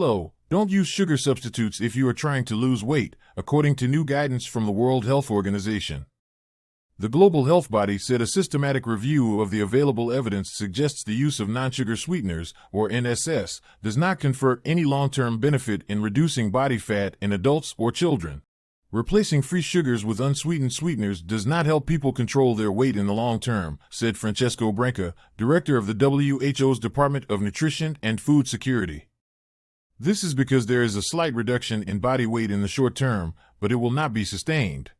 Hello, don't use sugar substitutes if you are trying to lose weight, according to new guidance from the World Health Organization. The global health body said a systematic review of the available evidence suggests the use of non-sugar sweeteners, or NSS, does not confer any long-term benefit in reducing body fat in adults or children. Replacing free sugars with unsweetened sweeteners does not help people control their weight in the long term, said Francesco Branca, director of the WHO's Department of Nutrition and Food Security. This is because there is a slight reduction in body weight in the short term, but it will not be sustained.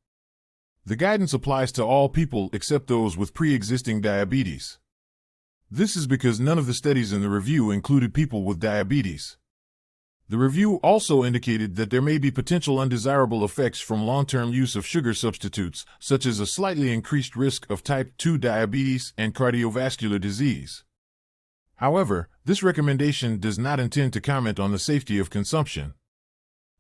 The guidance applies to all people except those with pre-existing diabetes. This is because none of the studies in the review included people with diabetes. The review also indicated that there may be potential undesirable effects from long-term use of sugar substitutes, such as a slightly increased risk of type 2 diabetes and cardiovascular disease. However, this recommendation does not intend to comment on the safety of consumption.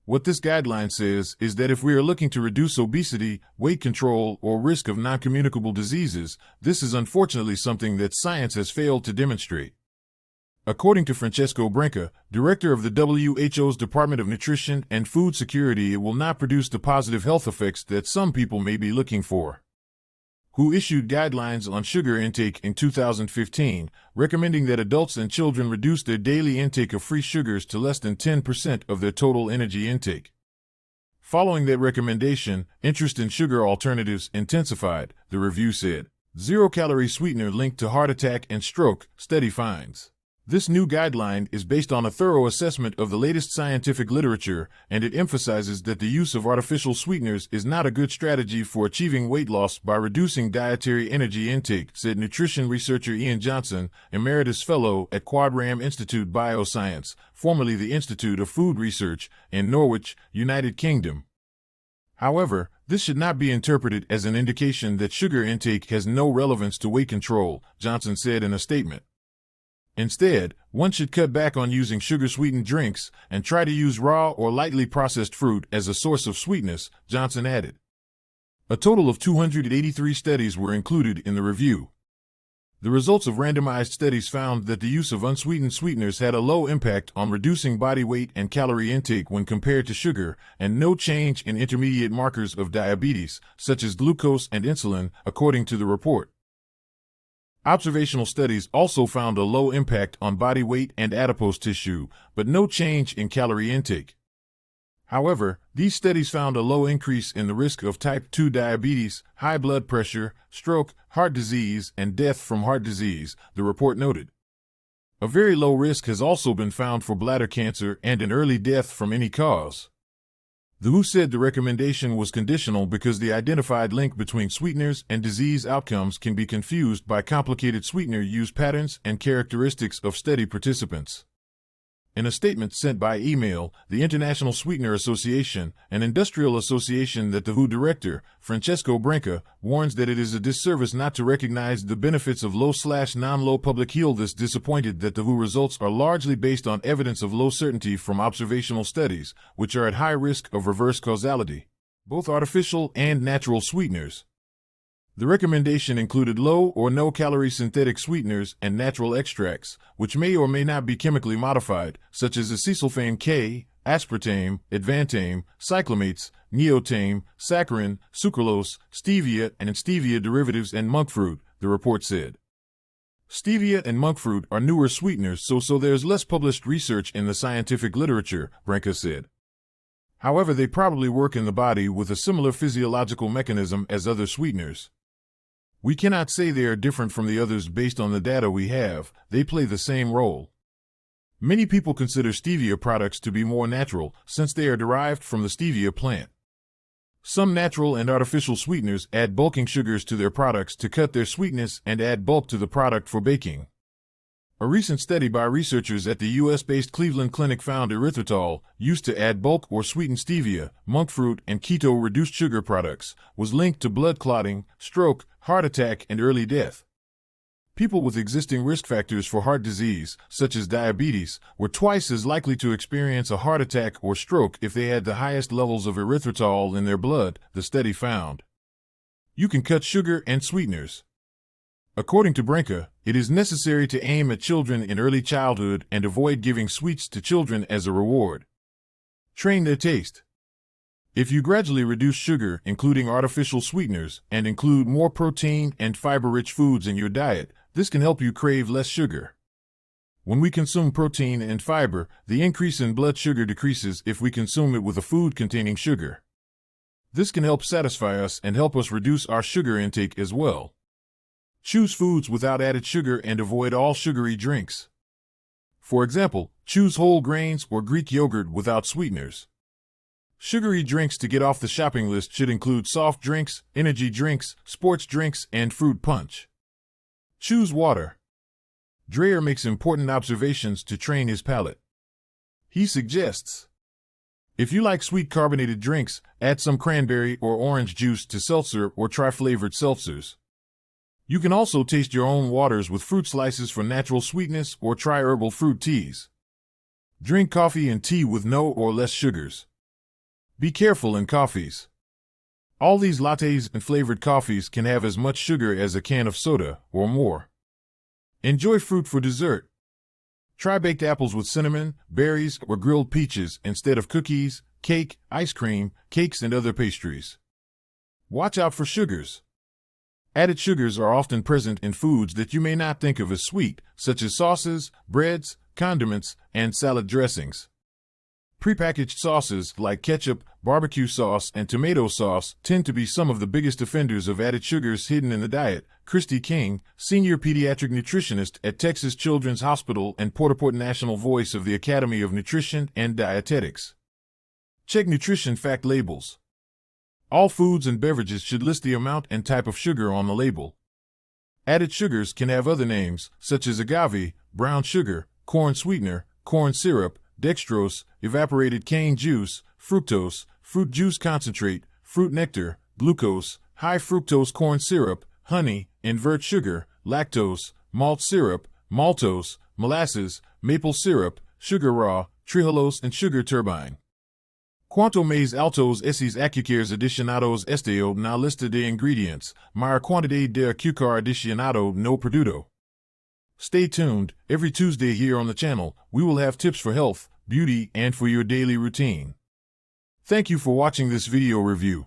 What this guideline says is that if we are looking to reduce obesity, weight control, or risk of non-communicable diseases, this is unfortunately something that science has failed to demonstrate. According to Francesco Branca, director of the WHO's Department of Nutrition and Food Security, it will not produce the positive health effects that some people may be looking for. WHO issued guidelines on sugar intake in 2015, recommending that adults and children reduce their daily intake of free sugars to less than 10% of their total energy intake. Following that recommendation, interest in sugar alternatives intensified, the review said. Zero-calorie sweetener linked to heart attack and stroke, study finds. This new guideline is based on a thorough assessment of the latest scientific literature, and it emphasizes that the use of artificial sweeteners is not a good strategy for achieving weight loss by reducing dietary energy intake, said nutrition researcher Ian Johnson, Emeritus Fellow at Quadram Institute Bioscience, formerly the Institute of Food Research, in Norwich, United Kingdom. However, this should not be interpreted as an indication that sugar intake has no relevance to weight control, Johnson said in a statement. Instead, one should cut back on using sugar-sweetened drinks and try to use raw or lightly processed fruit as a source of sweetness, Johnson added. A total of 283 studies were included in the review. The results of randomized studies found that the use of unsweetened sweeteners had a low impact on reducing body weight and calorie intake when compared to sugar, and no change in intermediate markers of diabetes, such as glucose and insulin, according to the report. Observational studies also found a low impact on body weight and adipose tissue, but no change in calorie intake. However, these studies found a low increase in the risk of type 2 diabetes, high blood pressure, stroke, heart disease, and death from heart disease, the report noted. A very low risk has also been found for bladder cancer and an early death from any cause. The WHO said the recommendation was conditional because the identified link between sweeteners and disease outcomes can be confused by complicated sweetener use patterns and characteristics of study participants. In a statement sent by email, the International Sweetener Association, an industrial association that the WHO director, Francesco Branca, warns that it is a disservice not to recognize the benefits of low/non-low public health. This disappointed that the WHO results are largely based on evidence of low certainty from observational studies, which are at high risk of reverse causality, both artificial and natural sweeteners. The recommendation included low or no-calorie synthetic sweeteners and natural extracts, which may or may not be chemically modified, such as acesulfame K, aspartame, advantame, cyclamates, neotame, saccharin, sucralose, stevia, and stevia derivatives and monk fruit, the report said. Stevia and monk fruit are newer sweeteners, so there's less published research in the scientific literature, Branca said. However, they probably work in the body with a similar physiological mechanism as other sweeteners. We cannot say they are different from the others based on the data we have. They play the same role. Many people consider stevia products to be more natural since they are derived from the stevia plant. Some natural and artificial sweeteners add bulking sugars to their products to cut their sweetness and add bulk to the product for baking. A recent study by researchers at the U.S.-based Cleveland Clinic found erythritol, used to add bulk or sweeten stevia, monk fruit, and keto-reduced sugar products, was linked to blood clotting, stroke, heart attack, and early death. People with existing risk factors for heart disease, such as diabetes, were twice as likely to experience a heart attack or stroke if they had the highest levels of erythritol in their blood, the study found. You can cut sugar and sweeteners. According to Brinker, it is necessary to aim at children in early childhood and avoid giving sweets to children as a reward. Train their taste. If you gradually reduce sugar, including artificial sweeteners, and include more protein and fiber-rich foods in your diet, this can help you crave less sugar. When we consume protein and fiber, the increase in blood sugar decreases if we consume it with a food containing sugar. This can help satisfy us and help us reduce our sugar intake as well. Choose foods without added sugar and avoid all sugary drinks. For example, choose whole grains or Greek yogurt without sweeteners. Sugary drinks to get off the shopping list should include soft drinks, energy drinks, sports drinks, and fruit punch. Choose water. Dreyer makes important observations to train his palate. He suggests, if you like sweet carbonated drinks, add some cranberry or orange juice to seltzer or try flavored seltzers. You can also taste your own waters with fruit slices for natural sweetness or try herbal fruit teas. Drink coffee and tea with no or less sugars. Be careful in coffees. All these lattes and flavored coffees can have as much sugar as a can of soda or more. Enjoy fruit for dessert. Try baked apples with cinnamon, berries, or grilled peaches instead of cookies, cake, ice cream, cakes, and other pastries. Watch out for sugars. Added sugars are often present in foods that you may not think of as sweet, such as sauces, breads, condiments, and salad dressings. Prepackaged sauces like ketchup, barbecue sauce, and tomato sauce tend to be some of the biggest offenders of added sugars hidden in the diet. Christy King, senior pediatric nutritionist at Texas Children's Hospital and Port National Voice of the Academy of Nutrition and Dietetics. Check nutrition fact labels. All foods and beverages should list the amount and type of sugar on the label. Added sugars can have other names, such as agave, brown sugar, corn sweetener, corn syrup, dextrose, evaporated cane juice, fructose, fruit juice concentrate, fruit nectar, glucose, high fructose corn syrup, honey, invert sugar, lactose, malt syrup, maltose, molasses, maple syrup, sugar raw, trehalose, and sugar turbine. Quanto mais altos esses açúcares adicionados estão na lista de ingredientes, maior quantidade de açúcar adicionado no produto. Stay tuned. Every Tuesday here on the channel, we will have tips for health, beauty, and for your daily routine. Thank you for watching this video review.